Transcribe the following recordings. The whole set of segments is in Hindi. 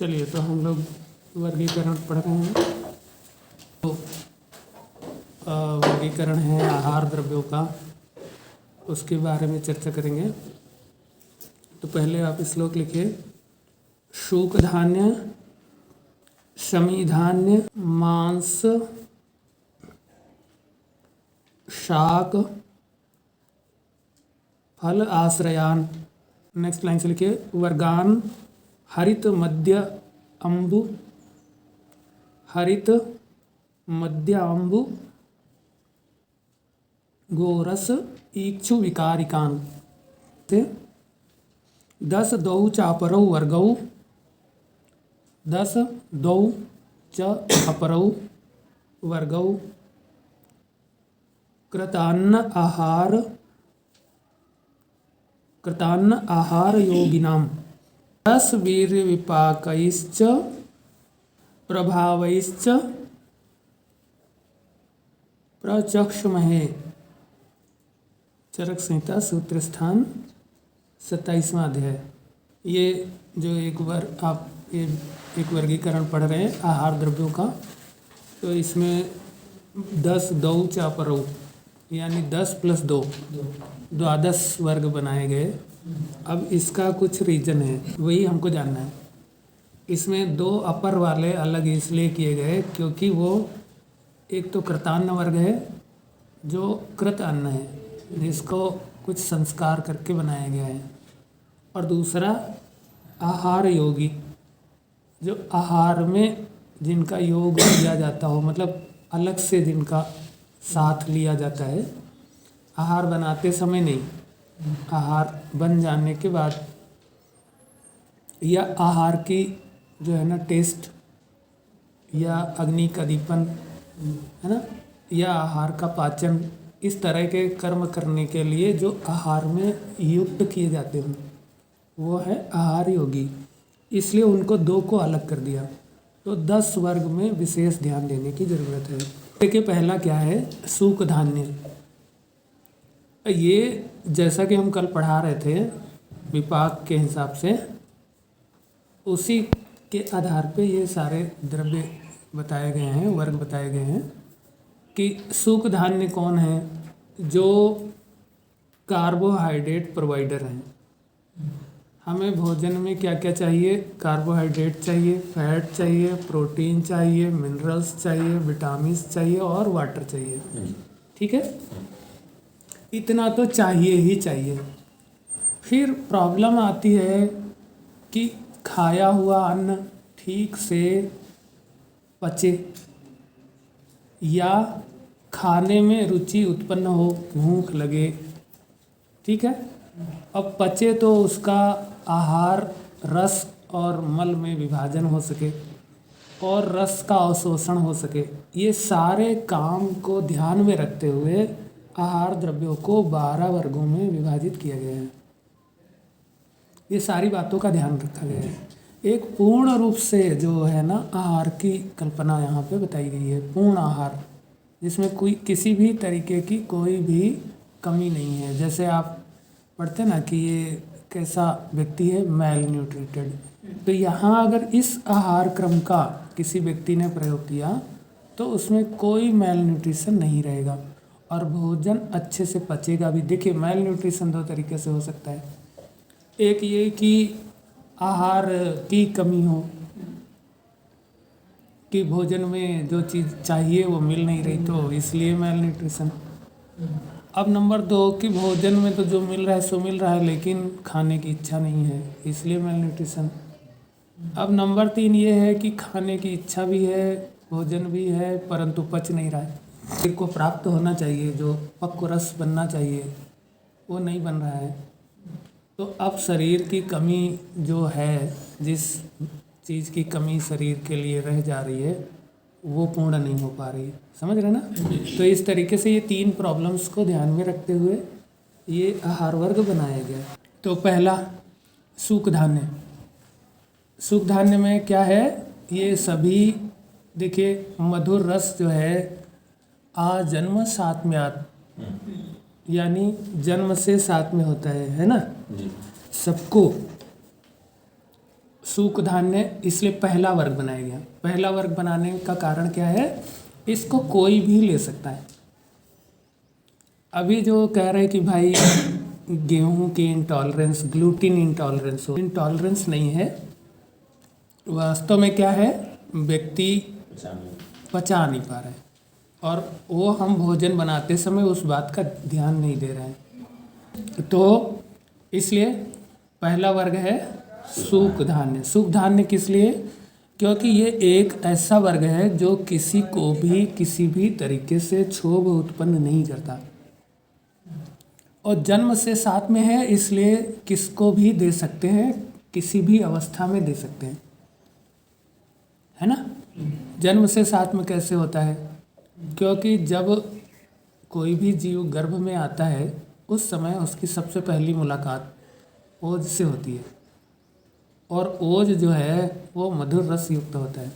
चलिए तो हम लोग वर्गीकरण पढ़ रहे हैं। तो वर्गीकरण है आहार द्रव्यों का, उसके बारे में चर्चा करेंगे। तो पहले आप श्लोक लिखिए। शूक धान्य, शमी धान्य, मांस, शाक, फल आश्रयान। नेक्स्ट लाइन से लिखिए। वर्गान, हरित मध्य अम्बु, हरित मध्य अम्बु, गोरस इक्षु विकारिकान। 10 दौ चापरौ वर्गौ, 10 दौ च अपरौ वर्गौ, कृतान्न आहार योगिनाम। 10 वीर्य विपाकैश्च प्रभावैश्च प्रचक्षमहे। चरक संहिता सूत्र स्थान 27वां अध्याय। ये जो आप एक वर्गीकरण पढ़ रहे हैं आहार द्रव्यों का, तो इसमें 10 दौ चापरौ यानी 10 + 2 द्वादश वर्ग बनाए गए। अब इसका कुछ रीजन है, वही हमको जानना है। इसमें 2 अपर वाले अलग इसलिए किए गए क्योंकि वो एक तो कृतान्न वर्ग है जो कृत अन्न है, जिसको कुछ संस्कार करके बनाया गया है, और दूसरा आहार योगी, जो आहार में जिनका योग लिया जाता हो, मतलब अलग से जिनका साथ लिया जाता है, आहार बनाते समय नहीं, आहार बन जाने के बाद, या आहार की जो है ना टेस्ट या अग्नि का दीपन है ना, या आहार का पाचन, इस तरह के कर्म करने के लिए जो आहार में युक्त किए जाते हैं वो है आहार योगी। इसलिए उनको 2 को अलग कर दिया। तो 10 वर्ग में विशेष ध्यान देने की ज़रूरत है। देखिए पहला क्या है, सूक धान्य। ये जैसा कि हम कल पढ़ा रहे थे विपाक के हिसाब से, उसी के आधार पे ये सारे द्रव्य बताए गए हैं, वर्ग बताए गए हैं कि सूक धान्य कौन है, जो कार्बोहाइड्रेट प्रोवाइडर हैं। हमें भोजन में क्या क्या चाहिए, कार्बोहाइड्रेट चाहिए, फैट चाहिए, प्रोटीन चाहिए, मिनरल्स चाहिए, विटामिन्स चाहिए और वाटर चाहिए। ठीक है, इतना तो चाहिए ही चाहिए। फिर प्रॉब्लम आती है कि खाया हुआ अन्न ठीक से पचे या खाने में रुचि उत्पन्न हो, भूख लगे। ठीक है, अब पचे तो उसका आहार रस और मल में विभाजन हो सके और रस का अवशोषण हो सके। ये सारे काम को ध्यान में रखते हुए आहार द्रव्यों को 12 वर्गों में विभाजित किया गया है। ये सारी बातों का ध्यान रखा गया है। एक पूर्ण रूप से जो है ना आहार की कल्पना यहाँ पे बताई गई है। पूर्ण आहार जिसमें कोई किसी भी तरीके की कोई भी कमी नहीं है। जैसे आप पढ़ते ना कि ये कैसा व्यक्ति है, मेल न्यूट्रिटेड, तो यहाँ अगर इस आहार क्रम का किसी व्यक्ति ने प्रयोग किया तो उसमें कोई मेल न्यूट्रिशन नहीं रहेगा और भोजन अच्छे से पचेगा भी। देखिए मेल न्यूट्रिशन 2 तरीके से हो सकता है। एक ये कि आहार की कमी हो, कि भोजन में जो चीज़ चाहिए वो मिल नहीं रही, तो इसलिए मेल न्यूट्रिशन। अब नंबर 2 कि भोजन में तो जो मिल रहा है सो मिल रहा है, लेकिन खाने की इच्छा नहीं है, इसलिए मेल न्यूट्रिशन। अब नंबर 3 ये है कि खाने की इच्छा भी है, भोजन भी है, परंतु पच नहीं रहा है। शरीर को प्राप्त होना चाहिए, जो पक्व रस बनना चाहिए वो नहीं बन रहा है। तो अब शरीर की कमी जो है, जिस चीज़ की कमी शरीर के लिए रह जा रही है वो पूर्ण नहीं हो पा रही है। समझ रहे ना? तो इस तरीके से ये 3 प्रॉब्लम्स को ध्यान में रखते हुए ये आहार वर्ग बनाया गया। तो पहला सूक धान्य। सूक धान्य में क्या है, ये सभी देखिए मधुर रस जो है आजन्म सात्म्यात्, यानी जन्म से साथ में होता है ना, सबको सूख धान्य इसलिए पहला वर्ग बनाया गया। पहला वर्ग बनाने का कारण क्या है, इसको कोई भी ले सकता है। अभी जो कह रहे हैं कि भाई गेहूं की इंटॉलरेंस, ग्लूटीन इंटॉलरेंस हो, इंटॉलरेंस नहीं है, वास्तव में क्या है, व्यक्ति पचा नहीं पा रहा है और वो हम भोजन बनाते समय उस बात का ध्यान नहीं दे रहे हैं। तो इसलिए पहला वर्ग है सूख धान्य। सूख धान्य किस लिए, क्योंकि ये एक ऐसा वर्ग है जो किसी को भी किसी भी तरीके से क्षोभ उत्पन्न नहीं करता और जन्म से साथ में है, इसलिए किसको भी दे सकते हैं, किसी भी अवस्था में दे सकते हैं, है ना। जन्म से साथ में कैसे होता है, क्योंकि जब कोई भी जीव गर्भ में आता है उस समय उसकी सबसे पहली मुलाकात ओज से होती है और ओज जो है वो मधुर रस युक्त होता है।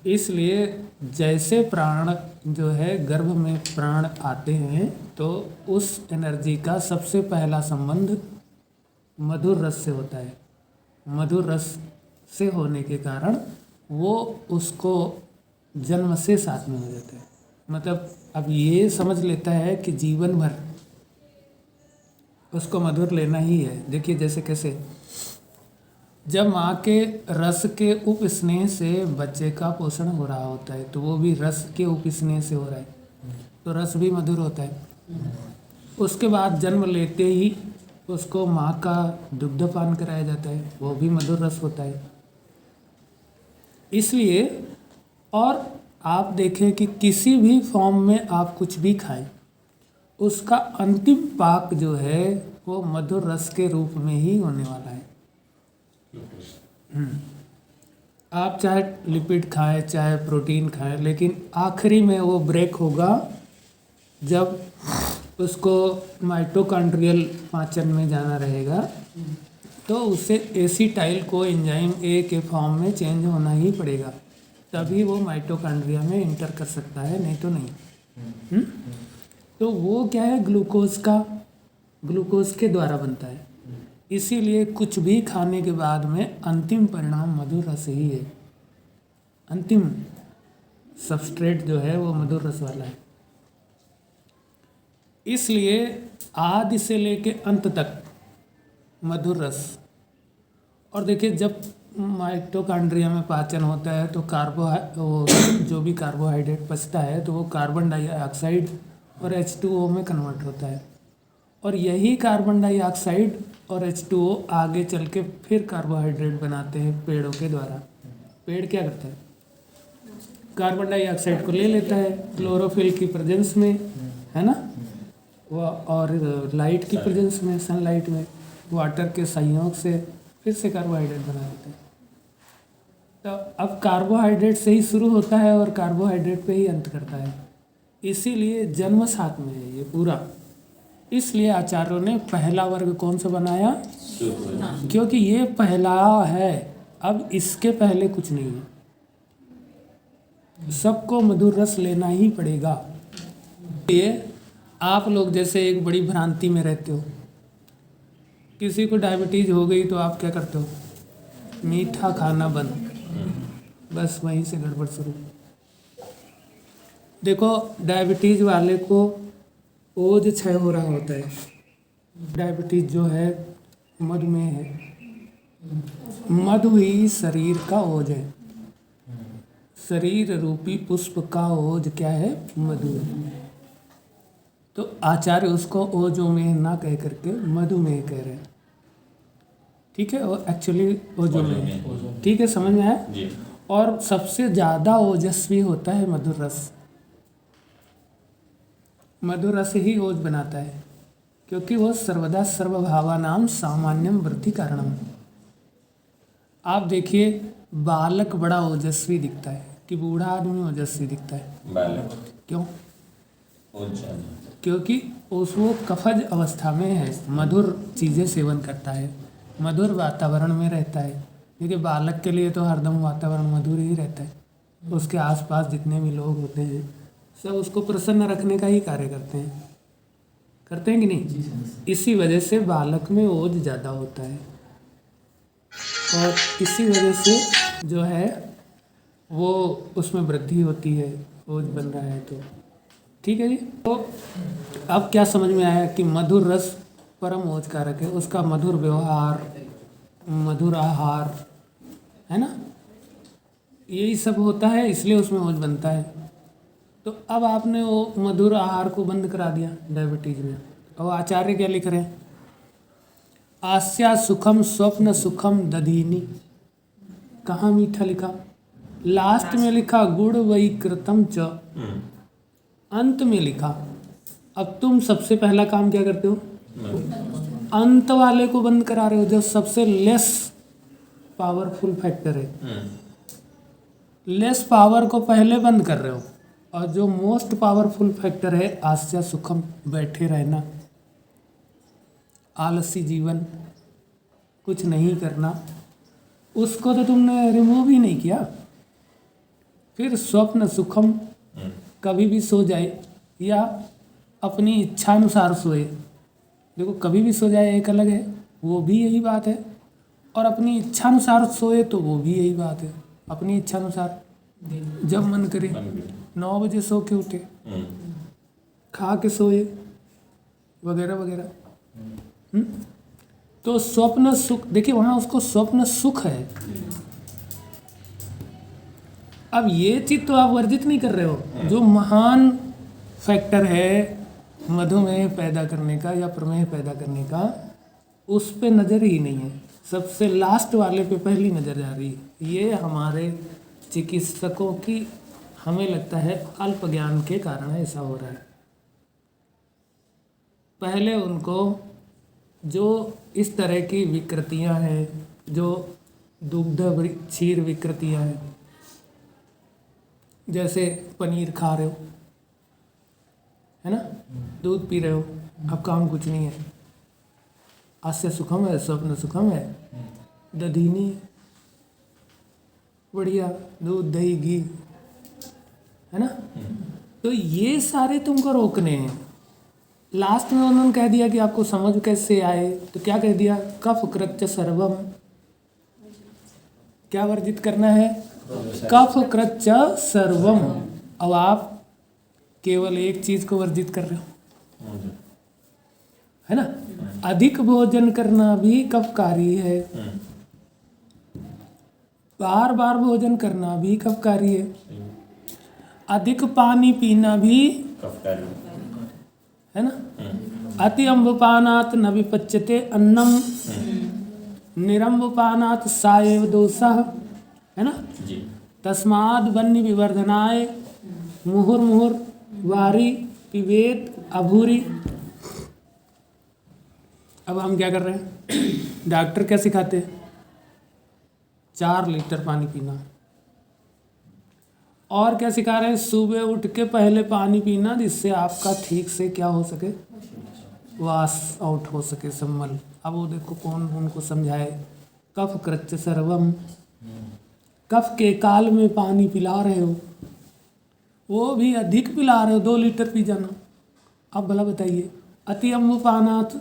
इसलिए जैसे प्राण जो है गर्भ में प्राण आते हैं तो उस एनर्जी का सबसे पहला संबंध मधुर रस से होता है। मधुर रस से होने के कारण वो उसको जन्म से साथ में हो जाता है। मतलब अब ये समझ लेता है कि जीवन भर उसको मधुर लेना ही है। देखिए जैसे कैसे, जब माँ के रस के उपस्नेह से बच्चे का पोषण हो रहा होता है तो वो भी रस के उपस्नेह से हो रहा है, तो रस भी मधुर होता है। उसके बाद जन्म लेते ही उसको माँ का दुग्धपान कराया जाता है, वो भी मधुर रस होता है। इसलिए और आप देखें कि किसी भी फॉर्म में आप कुछ भी खाएं, उसका अंतिम पाक जो है वो मधुर रस के रूप में ही होने वाला है। आप चाहे लिपिड खाएं चाहे प्रोटीन खाएं, लेकिन आखिरी में वो ब्रेक होगा जब उसको माइटोकॉन्ड्रियल पाचन में जाना रहेगा, तो उसे एसिटाइल को एंजाइम ए के फॉर्म में चेंज होना ही पड़ेगा, तभी वो माइटोकॉन्ड्रिया में इंटर कर सकता है, नहीं तो नहीं। तो वो क्या है, ग्लूकोज के द्वारा बनता है। इसीलिए कुछ भी खाने के बाद में अंतिम परिणाम मधुर रस ही है। अंतिम सबस्ट्रेट जो है वो मधुर रस वाला है। इसलिए आदि से लेके अंत तक मधुर रस। और देखिए जब माइटोकॉन्ड्रिया में पाचन होता है तो वो जो भी कार्बोहाइड्रेट बचता है तो वो कार्बन डाइऑक्साइड और H2O में कन्वर्ट होता है, और यही कार्बन डाइऑक्साइड और H2O आगे चल के फिर कार्बोहाइड्रेट बनाते हैं पेड़ों के द्वारा। पेड़ क्या करता है, कार्बन डाइऑक्साइड को ले लेता है क्लोरोफिल की प्रेजेंस में, है ना, और लाइट की प्रेजेंस में, सनलाइट में, वाटर के संयोग से फिर से कार्बोहाइड्रेट बना देते हैं। तो अब कार्बोहाइड्रेट से ही शुरू होता है और कार्बोहाइड्रेट पे ही अंत करता है। इसीलिए जन्म साथ में है ये पूरा। इसलिए आचार्यों ने पहला वर्ग कौन सा बनाया, क्योंकि ये पहला है, अब इसके पहले कुछ नहीं है। सबको मधुर रस लेना ही पड़ेगा। ये आप लोग जैसे एक बड़ी भ्रांति में रहते हो, किसी को डायबिटीज हो गई तो आप क्या करते हो, मीठा खाना बंद, बस वहीं से गड़बड़ शुरू। देखो डायबिटीज वाले को ओज क्षय हो रहा होता है। डायबिटीज जो है मधुमेह है, मधु ही शरीर का ओज है। शरीर रूपी पुष्प का ओज क्या है, मधु है। तो आचार्य उसको ओजोमेह ना कह करके मधुमेह कह रहे हैं, ठीक है, और एक्चुअली ओजोमेह, ठीक है, समझ में आया। और सबसे ज़्यादा ओजस्वी होता है मधुर रस। मधुर रस ही ओज बनाता है, क्योंकि वह सर्वदा सर्वभावानाम सामान्यम वृद्धि कारणम। आप देखिए बालक बड़ा ओजस्वी दिखता है कि बूढ़ा आदमी ओजस्वी दिखता है, बालक क्यों, ओजस्वी, क्योंकि वो कफज अवस्था में है, मधुर चीज़ें सेवन करता है, मधुर वातावरण में रहता है। देखिए बालक के लिए तो हरदम वातावरण मधुर ही रहता है, उसके आसपास जितने भी लोग होते हैं सब उसको प्रसन्न रखने का ही कार्य करते हैं कि नहीं। इसी वजह से बालक में ओज ज़्यादा होता है। और इसी वजह से जो है वो उसमें वृद्धि होती है, ओज बन रहा है तो। ठीक है जी। तो अब क्या समझ में आया कि मधुर रस परम ओज कारक है, उसका मधुर व्यवहार, मधुर आहार, है ना, यही सब होता है, इसलिए उसमें ओज बनता है। तो अब आपने वो मधुर आहार को बंद करा दिया डायबिटीज में। और आचार्य क्या लिख रहे हैं? आस्या सुखम स्वप्न सुखम दधीनी। कहाँ मीठा लिखा? लास्ट में लिखा गुड़ वही कृतम च, अंत में लिखा। अब तुम सबसे पहला काम क्या करते हो? अंत वाले को बंद करा रहे हो, जो सबसे लेस पावरफुल फैक्टर है। लेस पावर को पहले बंद कर रहे हो, और जो मोस्ट पावरफुल फैक्टर है आस्या सुखम, बैठे रहना, आलसी जीवन, कुछ नहीं करना, उसको तो तुमने रिमूव ही नहीं किया। फिर स्वप्न सुखम, कभी भी सो जाए या अपनी इच्छानुसार सोए। देखो कभी भी सो जाए एक अलग है, वो भी यही बात है, और अपनी इच्छानुसार सोए तो वो भी यही बात है। अपनी इच्छानुसार जब मन करे 9 बजे सो के उठे, खा के सोए, वगैरह वगैरह। तो स्वप्न सुख, देखिए वहाँ उसको स्वप्न सुख है। अब ये चीज तो आप वर्जित नहीं कर रहे हो। जो महान फैक्टर है मधुमेह पैदा करने का या प्रमेह पैदा करने का, उस पे नज़र ही नहीं है। सबसे लास्ट वाले पे पहली नज़र जा रही है। ये हमारे चिकित्सकों की, हमें लगता है अल्प ज्ञान के कारण ऐसा हो रहा है। पहले उनको जो इस तरह की विकृतियां हैं, जो दुग्ध क्षीर विकृतियां हैं, जैसे पनीर खा रहे हो, है ना, दूध पी रहे हो, अब काम कुछ नहीं है, आस्य सुखम है, स्वप्न सुखम है, दधीनी है, बढ़िया दूध दही घी, है ना। तो ये सारे तुमको रोकने हैं। लास्ट में उन्होंने कह दिया कि आपको समझ कैसे आए, तो क्या कह दिया? कफ कृत्य सर्वम। क्या वर्जित करना है? कफ कृत्य सर्वम। अब आप केवल एक चीज को वर्जित कर रहे हो, है ना। अधिक भोजन करना भी कफकारी है, बार बार भोजन करना भी कफकारी है, अधिक पानी पीना भी है ना। अति अम्बपानात् न विपच्यते अन्नम, निरम्बपानात् सा एव दोषः, है ना। तस्माद् वन्य विवर्धनाय मुहुर्मुहुर् वारी पिबेत अभूरि। अब हम क्या कर रहे हैं? डॉक्टर क्या सिखाते हैं? 4 लीटर पानी पीना। और क्या सिखा रहे हैं? सुबह उठ के पहले पानी पीना, जिससे आपका ठीक से क्या हो सके, वास आउट हो सके, सम्मल। अब वो देखो कौन उनको समझाए। कफ कृत्य सर्वम, कफ के काल में पानी पिला रहे हो, वो भी अधिक पिला रहे हो, 2 लीटर पी जाना। अब भला बताइए, अति अम्बुपानात्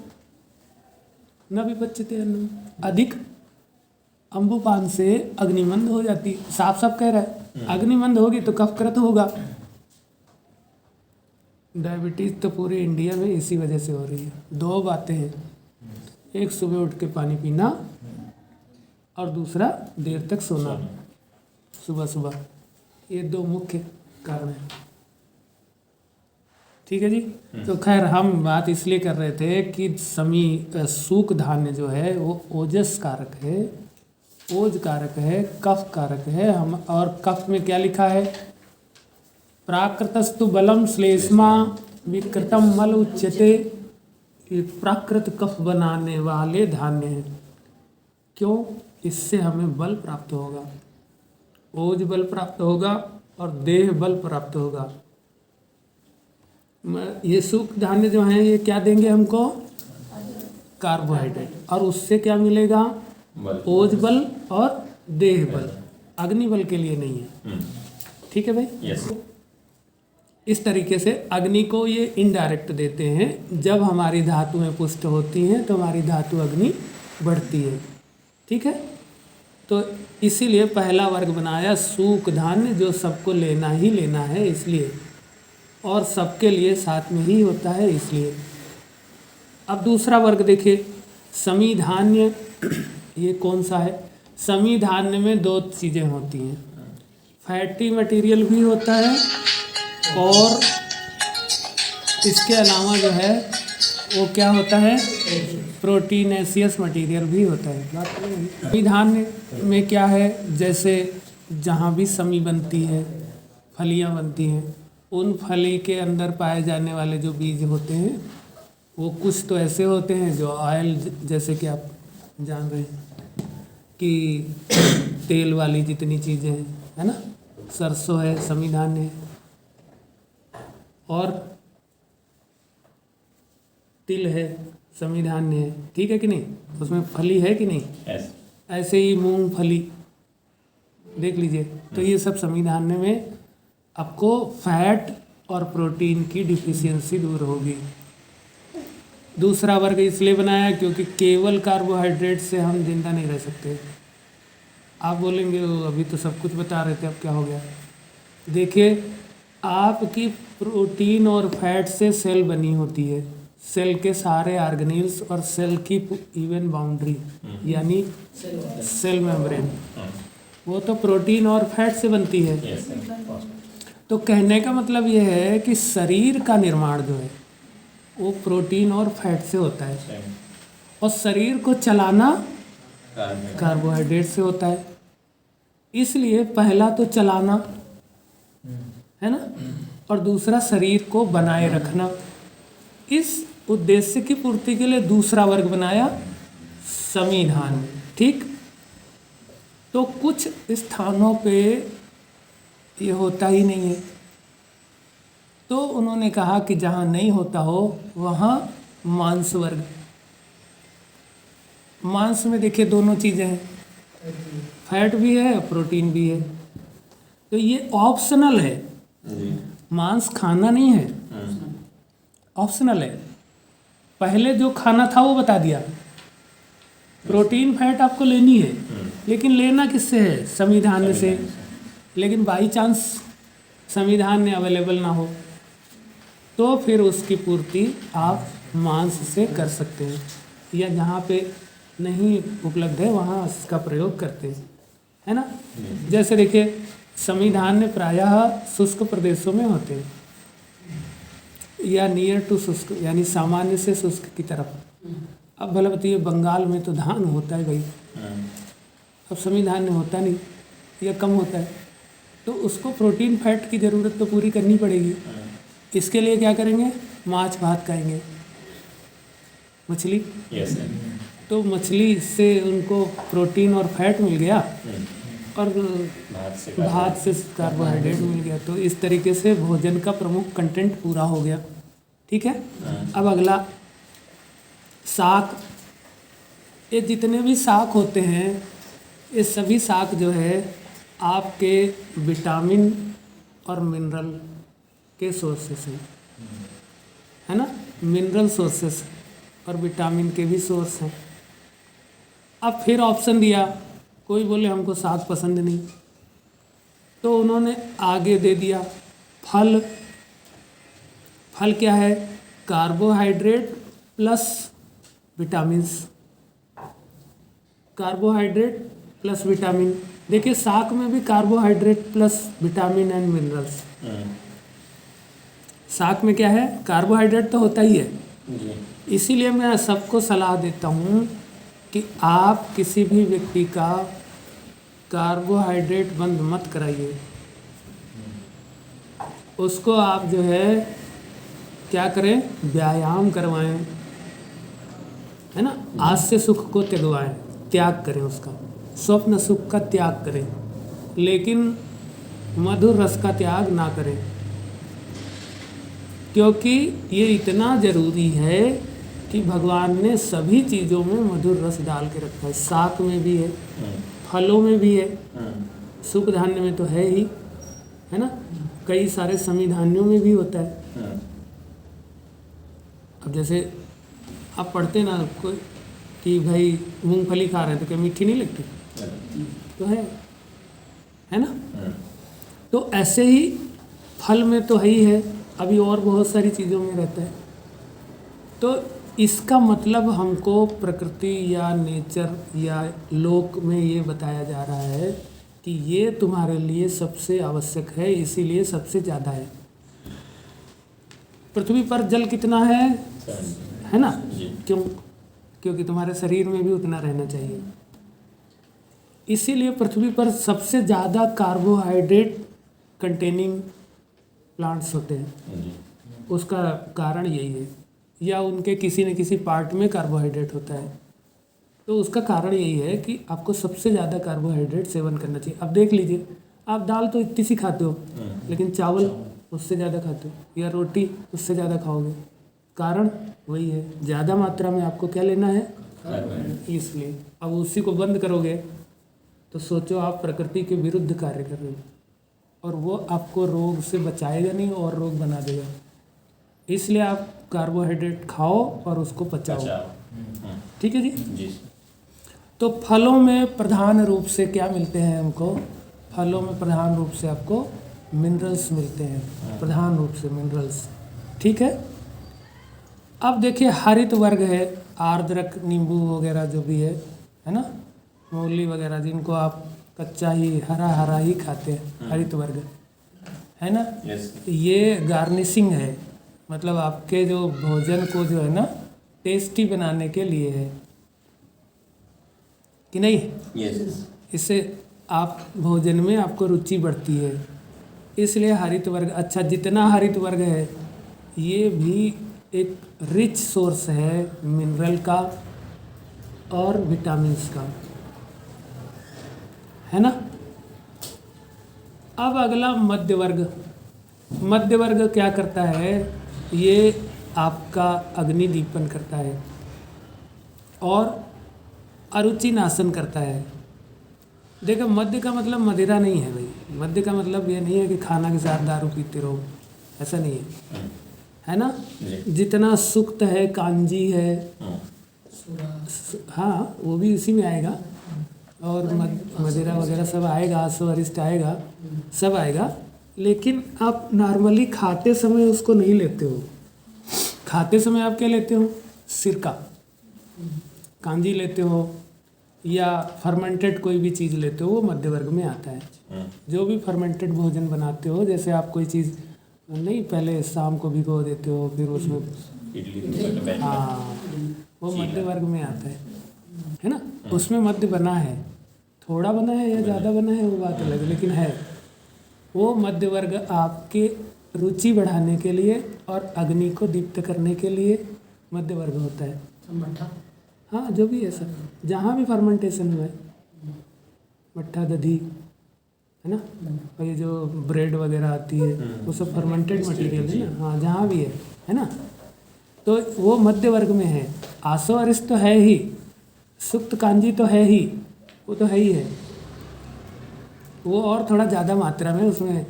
न विपच्यते अन्नम, अधिक अम्बुपान से अग्निमंद हो जाती। साफ साफ कह रहा है, अग्निमंद होगी तो कफकृत होगा। डायबिटीज तो पूरे इंडिया में इसी वजह से हो रही है। 2 बातें हैं, एक सुबह उठ के पानी पीना, और दूसरा देर तक सोना सुबह सुबह। ये 2 मुख्य कारण हैं। ठीक है जी। तो खैर हम बात इसलिए कर रहे थे कि सूख धान्य जो है वो ओजस कारक है, ओज कारक है, कफ कारक है। हम और कफ में क्या लिखा है? प्राकृतस्तु बलम श्लेष्मा विकृतम मल उच्यते। ये प्राकृत कफ बनाने वाले धान्य हैं। क्यों? इससे हमें बल प्राप्त होगा, ओज बल प्राप्त होगा और देह बल प्राप्त होगा। ये सूख धान्य जो हैं ये क्या देंगे हमको? कार्बोहाइड्रेट। और उससे क्या मिलेगा? ओज बल और देह बल, अग्नि बल के लिए नहीं है। ठीक है भाई। यस। इस तरीके से अग्नि को ये इनडायरेक्ट देते हैं। जब हमारी धातुएं पुष्ट होती हैं तो हमारी धातु अग्नि बढ़ती है। ठीक है। तो इसीलिए पहला वर्ग बनाया सूख धान्य, जो सबको लेना ही लेना है इसलिए, और सबके लिए साथ में ही होता है इसलिए। अब दूसरा वर्ग देखिए, समी धान्य। ये कौन सा है? समी धान्य में दो चीज़ें होती हैं, फैटी मटेरियल भी होता है और इसके अलावा जो है वो क्या होता है, प्रोटीनेशियस मटेरियल भी होता है। बात समी धान्य में क्या है, जैसे जहाँ भी समी बनती है, फलियाँ बनती हैं, उन फली के अंदर पाए जाने वाले जो बीज होते हैं वो कुछ तो ऐसे होते हैं जो ऑयल, जैसे कि आप जान रहे हैं कि तेल वाली जितनी चीज़ें हैं, है ना, सरसों है, समी धान्य है, और तिल है, समी धान्य है, ठीक है कि नहीं, उसमें फली है कि नहीं। यस। ऐसे ही मूंगफली देख लीजिए, तो ये सब समी धान्य में आपको फैट और प्रोटीन की डिफिशियंसी दूर होगी। दूसरा वर्ग इसलिए बनाया क्योंकि केवल कार्बोहाइड्रेट से हम जिंदा नहीं रह सकते। आप बोलेंगे अभी तो सब कुछ बता रहे थे, अब क्या हो गया? देखिए, आपकी प्रोटीन और फैट से सेल बनी होती है, सेल के सारे ऑर्गेनेल्स और सेल की इवन बाउंड्री यानी सेल मेम्ब्रेन, वो तो प्रोटीन और फैट से बनती है। यस। तो कहने का मतलब ये है कि शरीर का निर्माण जो है वो प्रोटीन और फैट से होता है, और शरीर को चलाना कार्बोहाइड्रेट से होता है। इसलिए पहला तो चलाना है ना, और दूसरा शरीर को बनाए रखना। इस उद्देश्य की पूर्ति के लिए दूसरा वर्ग बनाया समी धान्य, ठीक। तो कुछ स्थानों पे ये होता ही नहीं है, तो उन्होंने कहा कि जहाँ नहीं होता हो वहाँ मांस वर्ग। मांस में देखिए दोनों चीज़ें हैं, फैट भी है, प्रोटीन भी है, तो ये ऑप्शनल है। मांस खाना नहीं है, ऑप्शनल है। पहले जो खाना था वो बता दिया, प्रोटीन फैट आपको लेनी है, लेकिन लेना किससे है? समी धान्य से। लेकिन बाई चांस समी धान्य अवेलेबल ना हो तो फिर उसकी पूर्ति आप मांस से कर सकते हैं, या जहाँ पे नहीं उपलब्ध है वहाँ इसका प्रयोग करते हैं, है ना। जैसे देखिए, समी धान्य प्रायः शुष्क प्रदेशों में होते हैं, या नियर टू शुष्क यानी सामान्य से शुष्क की तरफ। अब भला बताइए, बंगाल में तो धान होता है भाई, अब समी धान्य होता नहीं या कम होता है, तो उसको प्रोटीन फैट की ज़रूरत तो पूरी करनी पड़ेगी। इसके लिए क्या करेंगे? माछ भात खाएंगे, मछली। यस। तो मछली से उनको प्रोटीन और फैट मिल गया, और भात से कार्बोहाइड्रेट मिल गया, तो इस तरीके से भोजन का प्रमुख कंटेंट पूरा हो गया, ठीक है। अब अगला शाक। ये जितने भी शाक होते हैं, ये सभी शाक जो है आपके विटामिन और मिनरल के सोर्सेस हैं, है ना, मिनरल सोर्सेस और विटामिन के भी सोर्स हैं। अब फिर ऑप्शन दिया, कोई बोले हमको साग पसंद नहीं, तो उन्होंने आगे दे दिया फल। फल क्या है? Carbohydrate plus vitamins, carbohydrate plus vitamin. देखिए, साग में भी carbohydrate plus vitamin and minerals. साग में क्या है? कार्बोहाइड्रेट तो होता ही है। इसीलिए मैं सबको सलाह देता हूँ कि आप किसी भी व्यक्ति का कार्बोहाइड्रेट बंद मत कराइए, उसको आप जो है क्या करें? व्यायाम करवाएं, है ना, आज से सुख को त्यागवाएं, त्याग करें उसका, स्वप्न सुख का त्याग करें, लेकिन मधुर रस का त्याग ना करें, क्योंकि ये इतना ज़रूरी है कि भगवान ने सभी चीज़ों में मधुर रस डाल के रखा है। साग में भी है, फलों में भी है, सुख धान्य में तो है ही, है ना, कई सारे समी धान्यों में भी होता है। अब जैसे आप पढ़ते ना कोई कि भाई मूंगफली खा रहे हैं तो क्या मीठी नहीं लगती? तो है ना। तो ऐसे ही फल में तो है ही है, अभी और बहुत सारी चीज़ों में रहता है। तो इसका मतलब हमको प्रकृति या नेचर या लोक में ये बताया जा रहा है कि ये तुम्हारे लिए सबसे आवश्यक है, इसीलिए सबसे ज़्यादा है। पृथ्वी पर जल कितना है ना। क्यों? क्योंकि तुम्हारे शरीर में भी उतना रहना चाहिए। इसीलिए पृथ्वी पर सबसे ज़्यादा कार्बोहाइड्रेट कंटेनिंग प्लांट्स होते हैं। उसका कारण यही है, या उनके किसी न किसी पार्ट में कार्बोहाइड्रेट होता है। तो उसका कारण यही है कि आपको सबसे ज़्यादा कार्बोहाइड्रेट सेवन करना चाहिए। अब देख लीजिए, आप दाल तो इतनी सी खाते हो, लेकिन चावल उससे ज़्यादा खाते हो, या रोटी उससे ज़्यादा खाओगे। कारण वही है, ज़्यादा मात्रा में आपको क्या लेना है, इसलिए। अब उसी को बंद करोगे तो सोचो आप प्रकृति के विरुद्ध कार्य कर रहे हो, और वो आपको रोग से बचाएगा नहीं और रोग बना देगा। इसलिए आप कार्बोहाइड्रेट खाओ और उसको पचाओ। ठीक है जी। तो फलों में प्रधान रूप से क्या मिलते हैं हमको? फलों में प्रधान रूप से आपको मिनरल्स मिलते हैं, प्रधान रूप से मिनरल्स। ठीक है। अब देखिए हरित वर्ग है, आर्द्रक, नींबू वगैरह जो भी है ना, मूली वगैरह, जिनको आप कच्चा ही हरा ही खाते हैं, हरित वर्ग है ना। ये गार्निशिंग है, मतलब आपके जो भोजन को जो है ना टेस्टी बनाने के लिए है कि नहीं। इससे आप भोजन में आपको रुचि बढ़ती है, इसलिए हरित वर्ग अच्छा। जितना हरित वर्ग है ये भी एक रिच सोर्स है मिनरल का और विटामिन्स का, है ना। अब अगला मध्य वर्ग। मध्य वर्ग क्या करता है? ये आपका अग्निदीपन करता है और अरुचि नाशन करता है। देखो मध्य का मतलब मदिरा नहीं है भाई। मध्य का मतलब ये नहीं है कि खाना के साथ दारू पीते रहो, ऐसा नहीं है ना। जितना सुक्त है, कांजी है, हाँ वो भी इसी में आएगा, और मदिरा वगैरह सब आएगा, आसो आएगा, सब आएगा। लेकिन आप नॉर्मली खाते समय उसको नहीं लेते हो। खाते समय आप क्या लेते हो? सिरका, कांजी लेते हो, या फर्मेंटेड कोई भी चीज़ लेते हो, वो मध्य वर्ग में आता है। जो भी फर्मेंटेड भोजन बनाते हो, जैसे आप कोई चीज़ नहीं पहले शाम को भिगो देते हो, फिर उसमें हाँ वो मध्य वर्ग में आता है ना। उसमें मध्य बना है, थोड़ा बना है या ज़्यादा बना है वो बात अलग है, लेकिन है वो मध्य वर्ग आपके रुचि बढ़ाने के लिए और अग्नि को दीप्त करने के लिए मध्य वर्ग होता है। हाँ जो भी है सब, जहाँ भी फर्मेंटेशन हुआ है, मट्ठा, दधी, है ना, और ये जो ब्रेड वगैरह आती है वो सब फर्मेंटेड मटेरियल है ना। हाँ जहाँ भी है ना, तो वो मध्य वर्ग में है। आसो अरिष्ट तो है ही, सुक्त कांजी तो है ही, वो तो है ही है। वो और थोड़ा ज़्यादा मात्रा में उसमें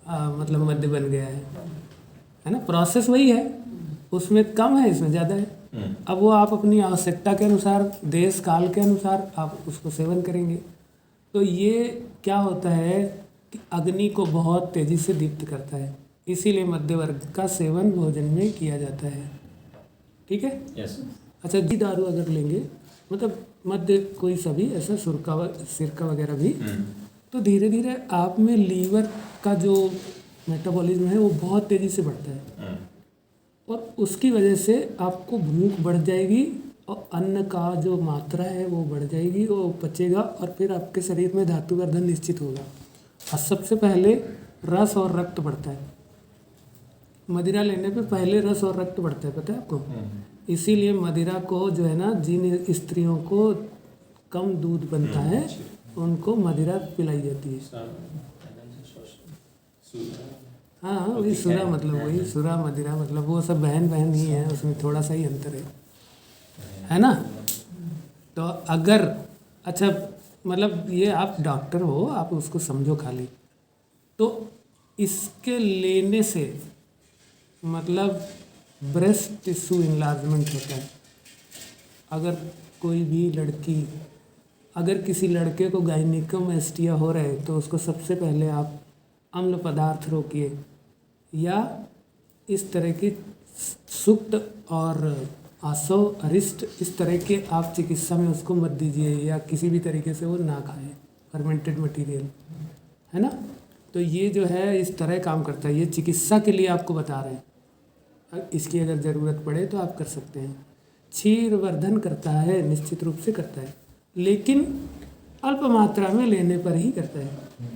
मतलब मध्य बन गया है ना। प्रोसेस वही है, उसमें कम है, इसमें ज़्यादा है। अब वो आप अपनी आवश्यकता के अनुसार, देश काल के अनुसार आप उसको सेवन करेंगे। तो ये क्या होता है कि अग्नि को बहुत तेज़ी से दीप्त करता है, इसीलिए मध्य वर्ग का सेवन भोजन में किया जाता है। ठीक है। अच्छा घी दारू अगर लेंगे, मतलब मध्य कोई सभी ऐसा सिरका वगैरह भी, तो धीरे धीरे आप में लीवर का जो मेटाबॉलिज्म है वो बहुत तेज़ी से बढ़ता है, और उसकी वजह से आपको भूख बढ़ जाएगी और अन्न का जो मात्रा है वो बढ़ जाएगी, वो पचेगा, और फिर आपके शरीर में धातुवर्धन निश्चित होगा। और सबसे पहले रस और रक्त बढ़ता है। मदिरा लेने पे पहले रस और रक्त बढ़ता है, पता है आपको। इसीलिए मदिरा को जो है ना, जिन स्त्रियों को कम दूध बनता है उनको मदिरा पिलाई जाती है। हाँ वही सुरा, मतलब वही सुरा मदिरा, मतलब वो सब बहन बहन ही है, उसमें थोड़ा सा ही अंतर है ना। तो अगर अच्छा मतलब ये आप डॉक्टर हो, आप उसको समझो खाली, तो इसके लेने से मतलब ब्रेस्ट टिश्यू इनलार्जमेंट होता है। अगर कोई भी लड़की अगर किसी लड़के को गायनिकोमेस्टिया हो रहा है तो उसको सबसे पहले आप अम्ल पदार्थ रोकिए, या इस तरह की सुक्त और आसव अरिष्ट इस तरह के आप चिकित्सा में उसको मत दीजिए, या किसी भी तरीके से वो ना खाए फर्मेंटेड मटेरियल, है ना। तो ये जो है इस तरह काम करता है, ये चिकित्सा के लिए आपको बता रहे हैं। इसकी अगर ज़रूरत पड़े तो आप कर सकते हैं। क्षीर वर्धन करता है, निश्चित रूप से करता है, लेकिन अल्प मात्रा में लेने पर ही करता है।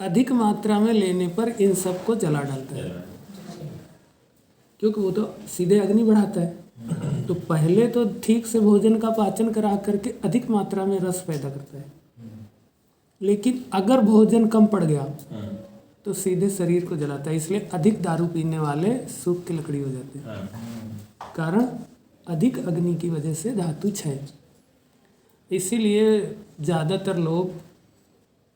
अधिक मात्रा में लेने पर इन सब को जला डालता है, क्योंकि वो तो सीधे अग्नि बढ़ाता है। तो पहले तो ठीक से भोजन का पाचन करा करके अधिक मात्रा में रस पैदा करता है, लेकिन अगर भोजन कम पड़ गया तो सीधे शरीर को जलाता है। इसलिए अधिक दारू पीने वाले सूख की लकड़ी हो जाते हैं, कारण अधिक अग्नि की वजह से धातु क्षय। इसीलिए ज़्यादातर लोग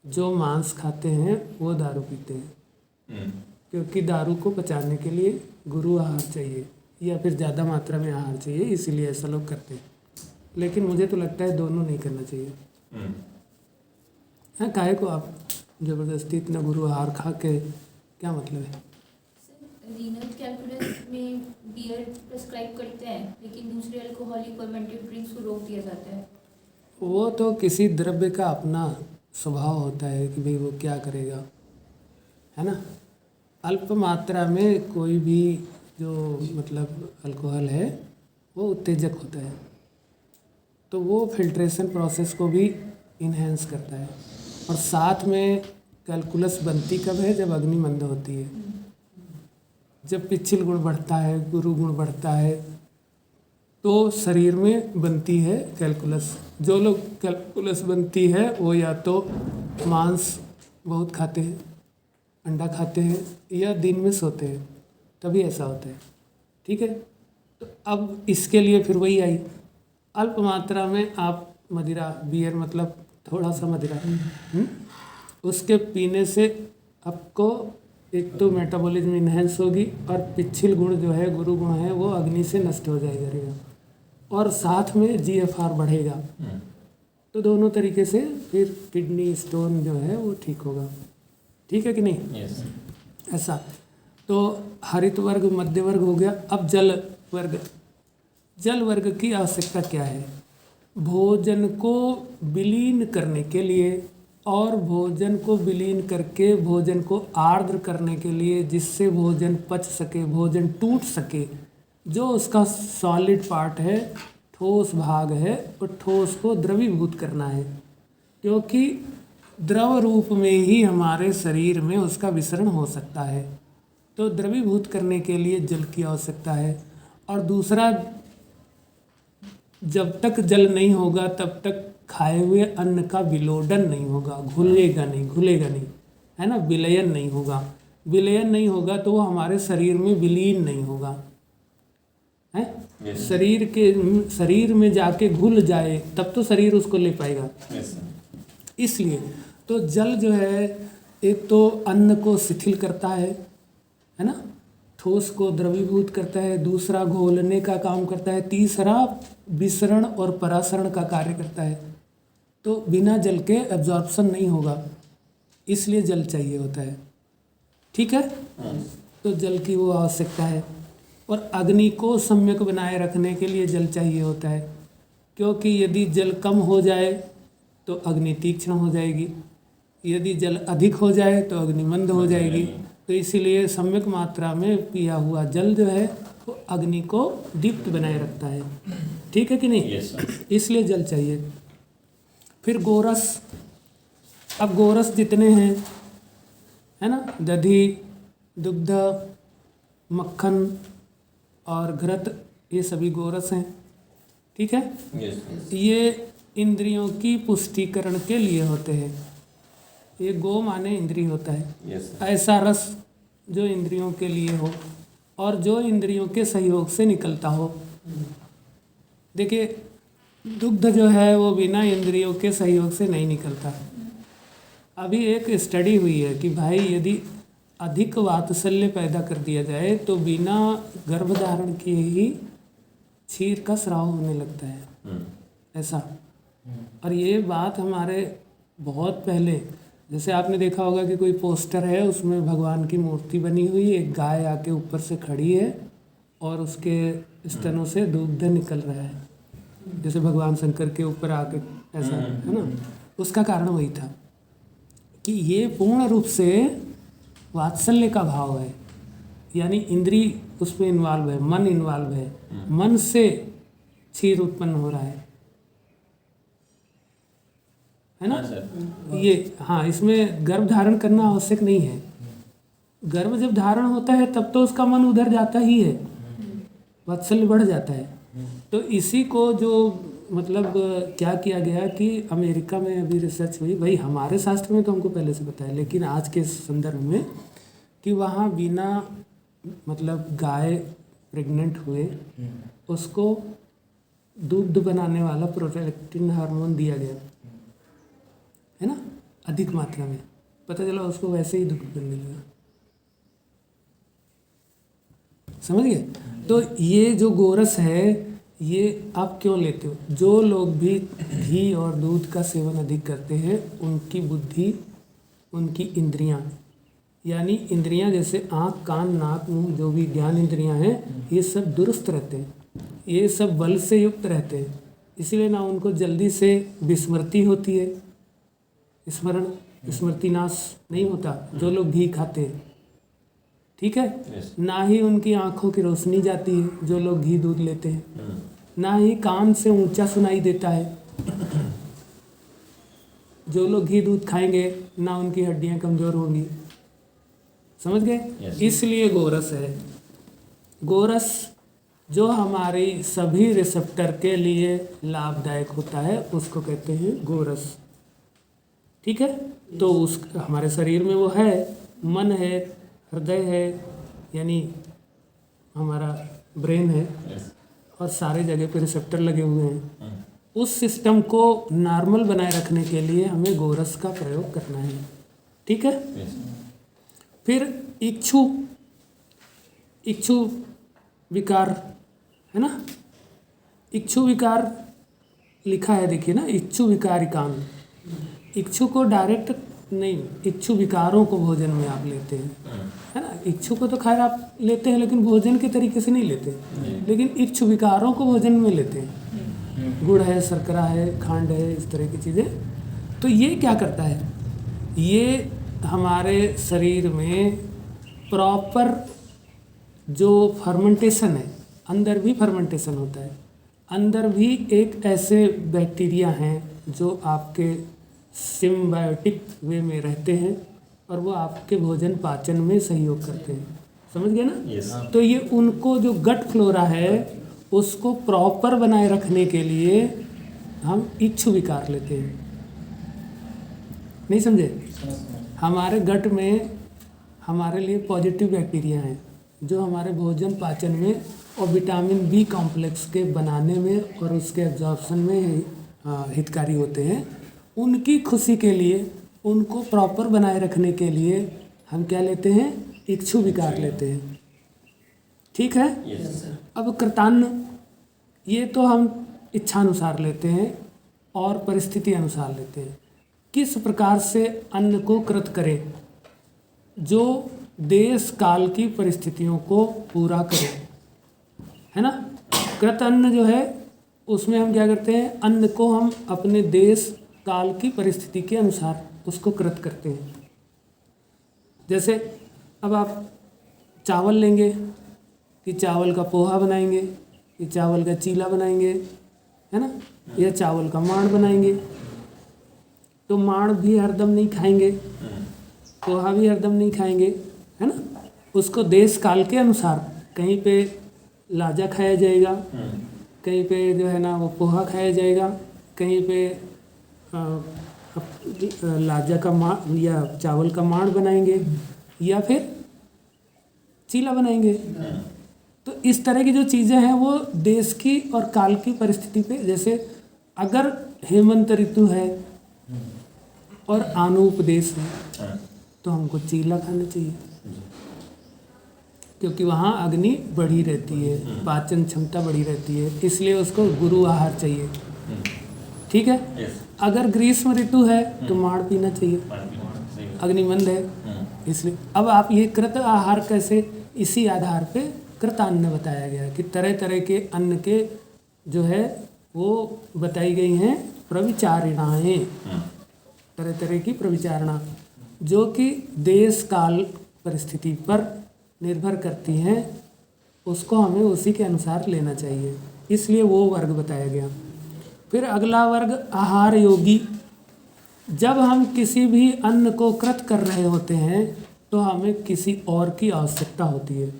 जो मांस खाते हैं वो दारू पीते हैं, क्योंकि दारू को पचाने के लिए गुरु आहार चाहिए या फिर ज़्यादा मात्रा में आहार चाहिए, इसीलिए ऐसा लोग करते हैं। लेकिन मुझे तो लगता है दोनों नहीं करना चाहिए। हाँ, काहे को आप ज़बरदस्ती इतना गुरु आहार खा के क्या मतलब है? रीनल कैलकुलस में बियर प्रिस्क्राइब करते हैं, लेकिन दूसरे अल्कोहलिक फर्मेंटेड ड्रिंक्स को रोक दिया जाता है। वो तो किसी द्रव्य का अपना स्वभाव होता है कि भाई वो क्या करेगा, है ना। अल्प मात्रा में कोई भी जो मतलब अल्कोहल है वो उत्तेजक होता है, तो वो फिल्ट्रेशन प्रोसेस को भी इन्हेंस करता है। और साथ में कैलकुलस बनती कब है? जब अग्नि मंद होती है, जब पिच्छिल गुण बढ़ता है, गुरु गुण बढ़ता है, तो शरीर में बनती है कैलकुलस। जो लोग कैलकुलस बनती है वो या तो मांस बहुत खाते हैं, अंडा खाते हैं, या दिन में सोते हैं, तभी ऐसा होता है। ठीक है, तो अब इसके लिए फिर वही आई, अल्प मात्रा में आप मदिरा, बियर मतलब थोड़ा सा मदिरा, उसके पीने से आपको एक तो मेटाबॉलिज्म इन्हेंस होगी, और पिच्छिल गुण जो है, गुरु गुण है, वो अग्नि से नष्ट हो जाएगा, और साथ में GFR बढ़ेगा। तो दोनों तरीके से फिर किडनी स्टोन जो है वो ठीक होगा। ठीक है कि नहीं? यस। ऐसा तो हरित वर्ग, मध्य वर्ग हो गया। अब जल वर्ग। जल वर्ग की आवश्यकता क्या है? भोजन को विलीन करने के लिए, और भोजन को विलीन करके भोजन को आर्द्र करने के लिए, जिससे भोजन पच सके, भोजन टूट सके, जो उसका सॉलिड पार्ट है, ठोस भाग है, और ठोस को द्रवीभूत करना है, क्योंकि द्रव रूप में ही हमारे शरीर में उसका विसरण हो सकता है। तो द्रवीभूत करने के लिए जल की आवश्यकता है। और दूसरा, जब तक जल नहीं होगा तब तक खाए हुए अन्न का विलोडन नहीं होगा, घुलेगा नहीं, है ना, विलयन नहीं होगा। विलयन नहीं होगा तो वो हमारे शरीर में विलीन नहीं होगा, है। Yes. शरीर में जाके घुल जाए तब तो शरीर उसको ले पाएगा। Yes, इसलिए तो जल जो है, एक तो अन्न को शिथिल करता है ना, ठोस को द्रवीभूत करता है, दूसरा घोलने का काम करता है, तीसरा विसरण और परासरण का कार्य करता है। तो बिना जल के एब्जॉर्प्शन नहीं होगा, इसलिए जल चाहिए होता है। ठीक है, तो जल की वो आवश्यकता है। और अग्नि को सम्यक बनाए रखने के लिए जल चाहिए होता है, क्योंकि यदि जल कम हो जाए तो अग्नि तीक्ष्ण हो जाएगी, यदि जल अधिक हो जाए तो अग्नि मंद हो जाएगी। तो इसीलिए सम्यक मात्रा में पिया हुआ जल जो है वो अग्नि को दीप्त बनाए रखता है। ठीक है कि नहीं? Yes, sir. इसलिए जल चाहिए। फिर गोरस। अब गोरस जितने हैं, है ना, दधी, दुग्ध, मक्खन और घृत, ये सभी गोरस हैं। ठीक है, Yes. ये इंद्रियों की पुष्टिकरण के लिए होते हैं। ये गो माने इंद्रिय होता है। Yes, sir. ऐसा रस जो इंद्रियों के लिए हो और जो इंद्रियों के सहयोग से निकलता हो। देखिए, दुग्ध जो है वो बिना इंद्रियों के सहयोग से नहीं निकलता। अभी एक स्टडी हुई है कि भाई यदि अधिक वात्सल्य पैदा कर दिया जाए तो बिना गर्भधारण किए ही क्षीर का स्राव होने लगता है। ऐसा और ये बात हमारे बहुत पहले, जैसे आपने देखा होगा कि कोई पोस्टर है उसमें भगवान की मूर्ति बनी हुई, एक गाय आके ऊपर से खड़ी है और उसके स्तनों से दूध निकल रहा है, जैसे भगवान शंकर के ऊपर आके ऐसा है ना। उसका कारण वही था कि ये पूर्ण रूप से वात्सल्य का भाव है, यानी इंद्री उसमें इन्वॉल्व है, मन इन्वॉल्व है, मन से क्षीर उत्पन्न हो रहा है ना। हाँ सर। ये हाँ, इसमें गर्भ धारण करना आवश्यक नहीं है। गर्भ जब धारण होता है तब तो उसका मन उधर जाता ही है, वात्सल्य बढ़ जाता है। तो इसी को जो मतलब क्या किया गया कि अमेरिका में अभी रिसर्च हुई, भाई हमारे शास्त्र में तो हमको पहले से पता है, लेकिन आज के संदर्भ में कि वहाँ बिना मतलब गाय प्रेग्नेंट हुए उसको दूध बनाने वाला प्रोलैक्टिन हार्मोन दिया गया है ना, अधिक मात्रा में। पता चला उसको वैसे ही दूध बनने लगा, समझ गए। तो ये जो गोरस है ये आप क्यों लेते हो? जो लोग भी घी और दूध का सेवन अधिक करते हैं उनकी बुद्धि, उनकी इंद्रियां, यानी इंद्रियां जैसे आँख, कान, नाक, मुंह, जो भी ज्ञान इंद्रियां हैं ये सब दुरुस्त रहते हैं, ये सब बल से युक्त रहते हैं, इसीलिए ना उनको जल्दी से विस्मृति होती है, स्मरण स्मृति नाश नहीं होता जो लोग घी खाते हैं, ठीक है। ना ही उनकी आंखों की रोशनी जाती है जो लोग घी दूध लेते हैं, ना ही कान से ऊंचा सुनाई देता है जो लोग घी दूध खाएंगे, ना उनकी हड्डियां कमजोर होंगी, समझ गए। इसलिए गोरस है, गोरस जो हमारी सभी रिसेप्टर के लिए लाभदायक होता है उसको कहते हैं गोरस, ठीक है। तो उस हमारे शरीर में वो है, मन है, हृदय है, यानी हमारा ब्रेन है, और सारे जगह पे रिसेप्टर लगे हुए हैं। उस सिस्टम को नॉर्मल बनाए रखने के लिए हमें गोरस का प्रयोग करना है, ठीक है। फिर इच्छु विकार है ना, इच्छु विकार लिखा है, देखिए ना, इच्छु विकारिकान। इच्छु को डायरेक्ट नहीं, इच्छु विकारों को भोजन में आप लेते हैं, है ना। इच्छु को तो खैर आप लेते हैं लेकिन भोजन के तरीके से नहीं लेते, लेकिन इच्छु विकारों को भोजन में लेते हैं। गुड़ है, शर्करा है, खांड है, इस तरह की चीज़ें। तो ये क्या करता है, ये हमारे शरीर में प्रॉपर जो फर्मेंटेशन है, अंदर भी फर्मेंटेशन होता है, अंदर भी एक ऐसे बैक्टीरिया हैं जो आपके सिम्बायोटिक वे में रहते हैं और वो आपके भोजन पाचन में सहयोग करते हैं, समझ गए ना। तो ये उनको जो गट फ्लोरा है उसको प्रॉपर बनाए रखने के लिए हम इच्छु विकार लेते हैं, नहीं समझे। हमारे गट में हमारे लिए पॉजिटिव बैक्टीरिया हैं जो हमारे भोजन पाचन में और विटामिन बी कॉम्प्लेक्स के बनाने में और उसके एब्जॉर्प्शन में हितकारी होते हैं। उनकी खुशी के लिए, उनको प्रॉपर बनाए रखने के लिए हम क्या लेते हैं, इच्छु विकार लेते हैं, ठीक है। अब कृतान्न, ये तो हम इच्छानुसार लेते हैं और परिस्थिति अनुसार लेते हैं। किस प्रकार से अन्न को कृत करें जो देश काल की परिस्थितियों को पूरा करे, है ना। कृत अन्न जो है उसमें हम क्या करते हैं, अन्न को हम अपने देश काल की परिस्थिति के अनुसार उसको कृत करते हैं। जैसे अब आप चावल लेंगे कि चावल का पोहा बनाएंगे, कि चावल का चीला बनाएंगे, है ना, या चावल का माड़ बनाएंगे। तो माड़ भी हरदम नहीं खाएंगे, पोहा भी हरदम नहीं खाएंगे, है ना। उसको देश काल के अनुसार, कहीं पे लाजा खाया जाएगा, कहीं पे जो है ना वो पोहा खाया जाएगा, कहीं पे लाजा का माड़ या चावल का माड़ बनाएंगे या फिर चीला बनाएंगे। तो इस तरह की जो चीज़ें हैं वो देश की और काल की परिस्थिति पे, जैसे अगर हेमंत ऋतु है और आनूपदेश है तो हमको चीला खाना चाहिए, क्योंकि वहाँ अग्नि बढ़ी रहती है, पाचन क्षमता बढ़ी रहती है, इसलिए उसको गुरु आहार चाहिए, ठीक है। यस अगर ग्रीष्म ऋतु है तो माड़ पीना चाहिए, पानी सही बात। अग्निमंद है इसलिए। अब आप ये कृत आहार कैसे, इसी आधार पे कृतान्न बताया गया है कि तरह तरह के अन्न के जो है वो बताई गई हैं प्रविचारणाएँ, तरह तरह की प्रविचारणा जो कि देश काल परिस्थिति पर निर्भर करती हैं, उसको हमें उसी के अनुसार लेना चाहिए, इसलिए वो वर्ग बताया गया। फिर अगला वर्ग आहार योगी। जब हम किसी भी अन्न को कृत कर रहे होते हैं तो हमें किसी और की आवश्यकता होती है,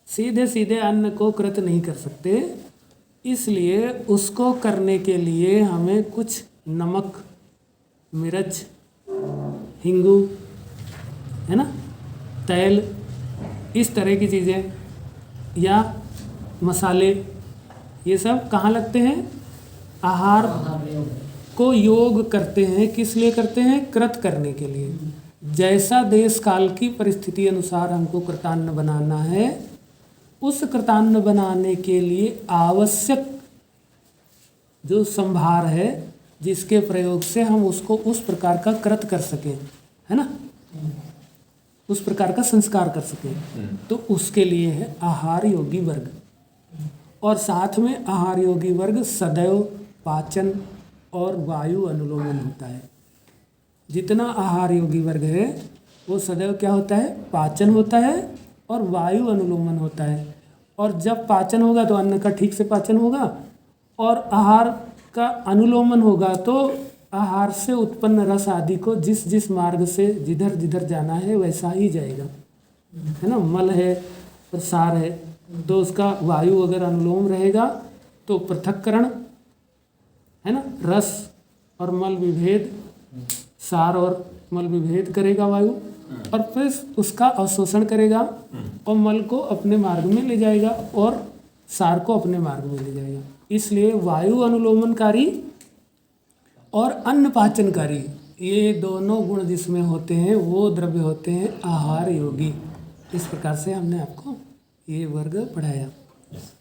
सीधे सीधे अन्न को कृत नहीं कर सकते, इसलिए उसको करने के लिए हमें कुछ नमक, मिर्च, हिंगू, है ना, तेल, इस तरह की चीज़ें या मसाले, ये सब कहाँ लगते हैं, आहार को योग करते हैं। किस लिए करते हैं, कृत करने के लिए। जैसा देश काल की परिस्थिति अनुसार हमको कृतान्न बनाना है, उस कृतान्न बनाने के लिए आवश्यक जो संभार है जिसके प्रयोग से हम उसको उस प्रकार का कृत कर सकें, है ना, उस प्रकार का संस्कार कर सकें, तो उसके लिए है आहार योगी वर्ग। और साथ में आहार योगी वर्ग सदैव पाचन और वायु अनुलोमन होता है। जितना आहार योगी वर्ग है वो सदैव क्या होता है, पाचन होता है और वायु अनुलोमन होता है। और जब पाचन होगा तो अन्न का ठीक से पाचन होगा, और आहार का अनुलोमन होगा तो आहार से उत्पन्न रस आदि को जिस जिस मार्ग से जिधर जिधर जाना है वैसा ही जाएगा, है ना। मल है और सार है तो उसका वायु अगर अनुलोम रहेगा तो पृथक्करण, है ना, रस और मल विभेद, सार और मल विभेद करेगा वायु, और फिर उसका अवशोषण करेगा और मल को अपने मार्ग में ले जाएगा और सार को अपने मार्ग में ले जाएगा। इसलिए वायु अनुलोमनकारी और अन्न पाचनकारी, ये दोनों गुण जिसमें होते हैं वो द्रव्य होते हैं आहार योगी। इस प्रकार से हमने आपको ये वर्ग पढ़ाया। यस